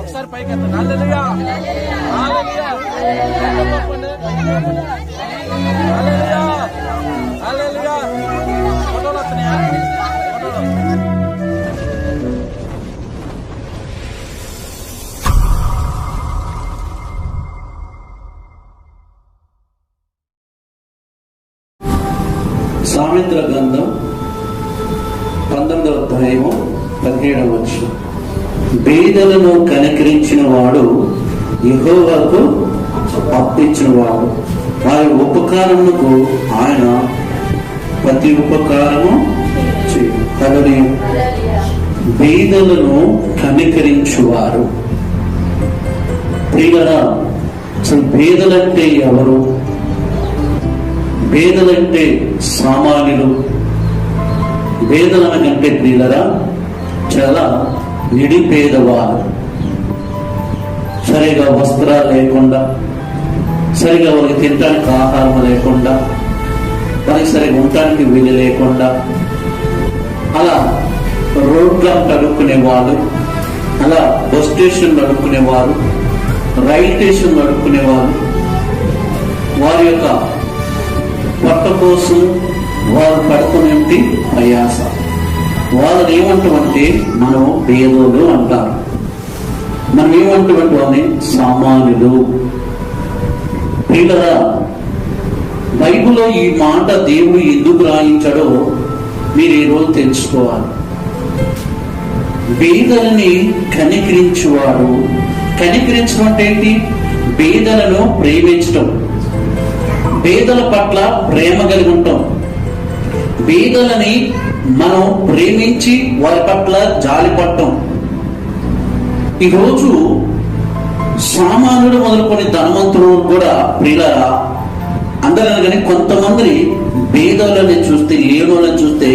ఒకసారి పైకి హల్లెలూయా హల్లెలూయా హల్లెలూయా హల్లెలూయా. ఫోటోలు వస్తున్నాయా? సామెతల గ్రంథం 19వ అధ్యాయము 17వ వచనం. బీదలను కనికరించిన వాడు యెహోవాకు అప్పించిన వాడు, వారి ఉపకారములకు ఆయన ప్రతి ఉపకారము చేయు. బీదలను కనికరించువారు. ప్రియులారా, అసలు బీదలంటే ఎవరు? బీదలంటే సామాన్యులు. బీదలనంటే ప్రియులారా చాలా నిడిపేదవారు, సరిగా వస్త్రాలు లేకుండా, సరిగా వాళ్ళకి తినడానికి ఆహారం లేకుండా, వాళ్ళకి సరిగా ఉండటానికి వీలు లేకుండా, అలా రోడ్లను అడుక్కునేవాళ్ళు, అలా బస్ స్టేషన్లు అడుక్కునేవారు, రైల్ స్టేషన్లు అడుక్కునేవారు. వారి యొక్క పొట్ట కోసం వారు పడుకునేంటి ప్రయాస. వాళ్ళని ఏమంటామంటే మనం పేదోళ్ళు అంటారు. మనం ఏమంటామంటే వాళ్ళని సామాన్యులు. ప్రియులారా, బైబిల్లో ఈ మాట దేవుడు ఎందుకు రాయించాడో మీరు ఈరోజు తెలుసుకోవాలి. బీదలని కనికరించువాడు. కనికరించడం అంటే ఏంటి? బీదలను ప్రేమించడం, బీదల పట్ల ప్రేమ కలిగి ఉంటాం. బీదలని మనం ప్రేమించి వారి పట్ల జాలి పడటం. ఈరోజు సామాన్యుడు మొదలుకొని ధనవంతులు కూడా ప్రియులారా అందరూ, కానీ కొంతమంది బీదలని చూస్తే, లేనోళ్ళని చూస్తే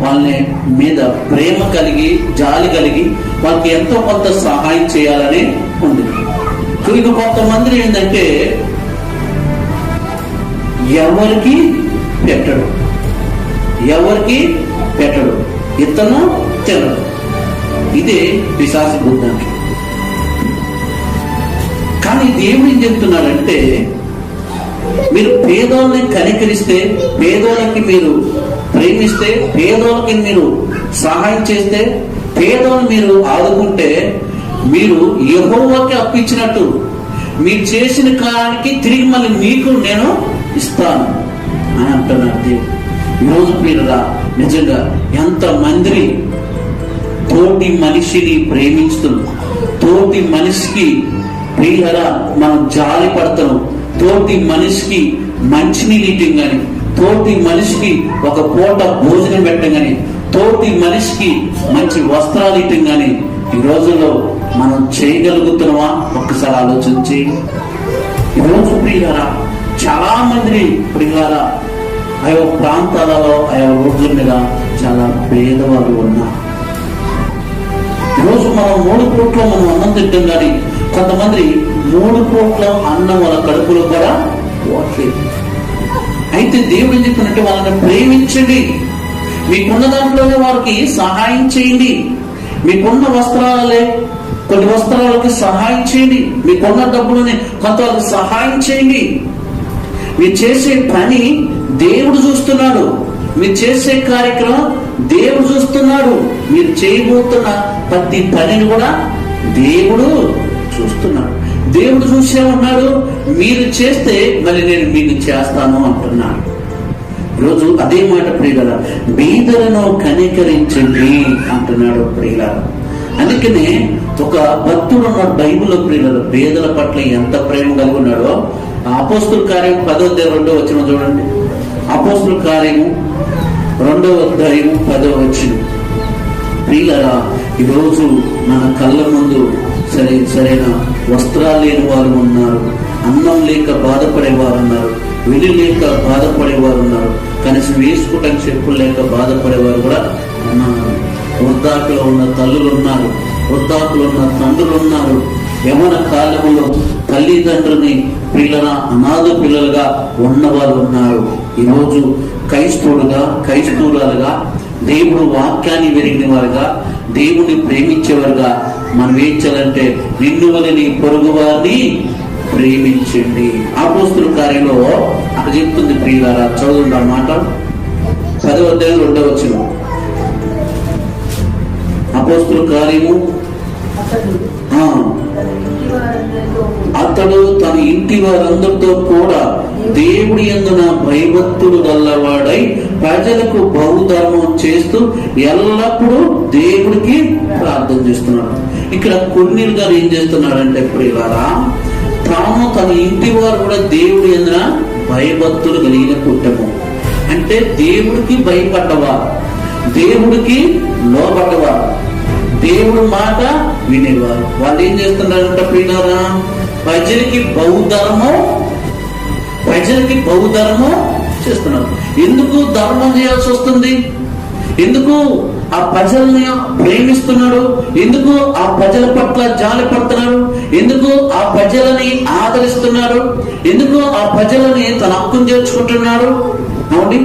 వాళ్ళని మీద ప్రేమ కలిగి జాలి కలిగి వాళ్ళకి ఎంతో కొంత సహాయం చేయాలని ఉంది. ఇక కొంతమంది ఏంటంటే ఎవరికి పెట్టడు, ఎవరికి పెట్టడు, ఇతను తినడు. ఇదే పిశాచి బుద్ధి. కానీ దేవుడు ఏం చెప్తున్నాడంటే, మీరు పేదోళ్ళని కనికరిస్తే, పేదోళ్ళకి మీరు ప్రేమిస్తే, పేదోళ్ళకి మీరు సహాయం చేస్తే, పేదోళ్ళని మీరు ఆదుకుంటే, మీరు యెహోవాకి అప్పించినట్టు మీరు చేసిన కాలానికి తిరిగి మళ్ళీ మీకు నేను ఇస్తాను అని అంటున్నాడు దేవుడు. ఈరోజు ప్రియులారా, నిజంగా ఎంతమంది తోటి మనిషిని ప్రేమిస్తున్నాం, తోటి మనిషికి ప్రియులారా మనం జాలి పడతాం, తోటి మనిషికి మంచినీళ్ళు ఇవ్వటం కానీ, తోటి మనిషికి ఒక పూట భోజనం పెట్టడం కానీ, తోటి మనిషికి మంచి వస్త్రాలు ఇవ్వటం కానీ ఈ రోజుల్లో మనం చేయగలుగుతున్నామా? ఒక్కసారి ఆలోచించి. ఈరోజు ప్రియులారా చాలా మంది ప్రియులారా ఆయా ప్రాంతాలలో, ఆయా రోడ్ల మీద చాలా పేదవాళ్ళు ఉన్నారు. ఈరోజు మనం 3 పూట్ల మనం అన్నం తింటాం, కానీ కొంతమంది 3 పూట్ల అన్నం వాళ్ళ కడుపులో కూడా పోవట్లేదు. అయితే దేవుడు ఏం చెప్పినట్టు వాళ్ళని ప్రేమించండి, మీకున్న దాంట్లోనే వారికి సహాయం చేయండి. మీకున్న వస్త్రాలే కొన్ని వస్త్రాలకి సహాయం చేయండి, మీకున్న డబ్బులని కొంత వాళ్ళకి సహాయం చేయండి. మీరు చేసే పని దేవుడు చూస్తున్నాడు, మీరు చేసే కార్యక్రమం దేవుడు చూస్తున్నాడు, మీరు చేయబోతున్న ప్రతి పనిని కూడా దేవుడు చూస్తున్నాడు. దేవుడు చూసే ఉన్నాడు, మీరు చేస్తే మళ్ళీ నేను మీకు చేస్తాను అంటున్నాడు. ఈరోజు అదే మాట ప్రియులారా, బీదలను కనికరించండి అంటున్నాడు ప్రియులారా. అందుకనే ఒక భక్తుడు ఉన్నాడు బైబిల్లో ప్రియులారా, బీదల పట్ల ఎంత ప్రేమ కలిగి ఉన్నాడో. అపోస్తుల కార్యం 10వ అధ్యాయం 2వ వచనం చూడండి. అపోస్తుల కార్యము 2వ అధ్యాయం 10వ వచనం. ప్రియులారా, ఈరోజు మన కళ్ళ ముందు సరైన వస్త్రాలు లేని వారు ఉన్నారు, అన్నం లేక బాధపడేవారు ఉన్నారు, వెలి లేక బాధపడేవారు ఉన్నారు, కనీసం వేసుకోవటానికి చెప్పులు లేక బాధపడేవారు కూడా ఉన్నారు. వృద్ధాకులో ఉన్న తల్లులు ఉన్నారు, వృద్ధాకులు ఉన్న తండ్రులు ఉన్నారు. యవన కాలంలో తల్లిదండ్రుని పిల్లల అనాథ పిల్లలుగా ఉన్నవారు ఉన్నారు. ఈరోజు క్రైస్తవులుగా దేవుడు వాక్యాన్ని వెరిగిన వారుగా, దేవుని ప్రేమించేవారుగా మనం ఏం చేయాలంటే నిన్ను వలె నీ పొరుగు వారిని ప్రేమించండి. అపోస్తలుల కార్యంలో అక్కడ చెప్తుంది, ప్రియులారా చదువుంది ఆ మాట 10వ అధ్యాయం 2వ వచనం. అపోస్తలుల కార్యము అతడు తన ఇంటి వారందరితో కూడా దేవుడి యందున భయభక్తులు గల్లవాడై ప్రజలకు బహుధర్మం చేస్తూ ఎల్లప్పుడూ దేవుడికి ప్రార్థన చేస్తున్నాడు. ఇక్కడ కొన్నిల్ గారు ఏం చేస్తున్నాడంటే ప్రియులారా, తాను తన ఇంటి వారు కూడా దేవుడి యందున భయభక్తులు కలిగిన కుటుంబం. అంటే దేవుడికి భయపడ్డవారు, దేవుడికి లోబడ్డవారు, దేవుడు మాట వినేవారు. వాళ్ళు ఏం చేస్తున్నారంట ప్రియులారా, ప్రజలకి బహుధర్మం చేస్తున్నారు. ఎందుకు ధర్మం చేయాల్సి వస్తుంది? ఎందుకు ఆ ప్రజల్ని ప్రేమిస్తున్నాడు? ఎందుకు ఆ ప్రజల పట్ల జాలి పడుతున్నాడు? ఎందుకు ఆ ప్రజలని ఆదరిస్తున్నాడు? ఎందుకు ఆ ప్రజలని తన హక్కును చేర్చుకుంటున్నాడు? అవునండి.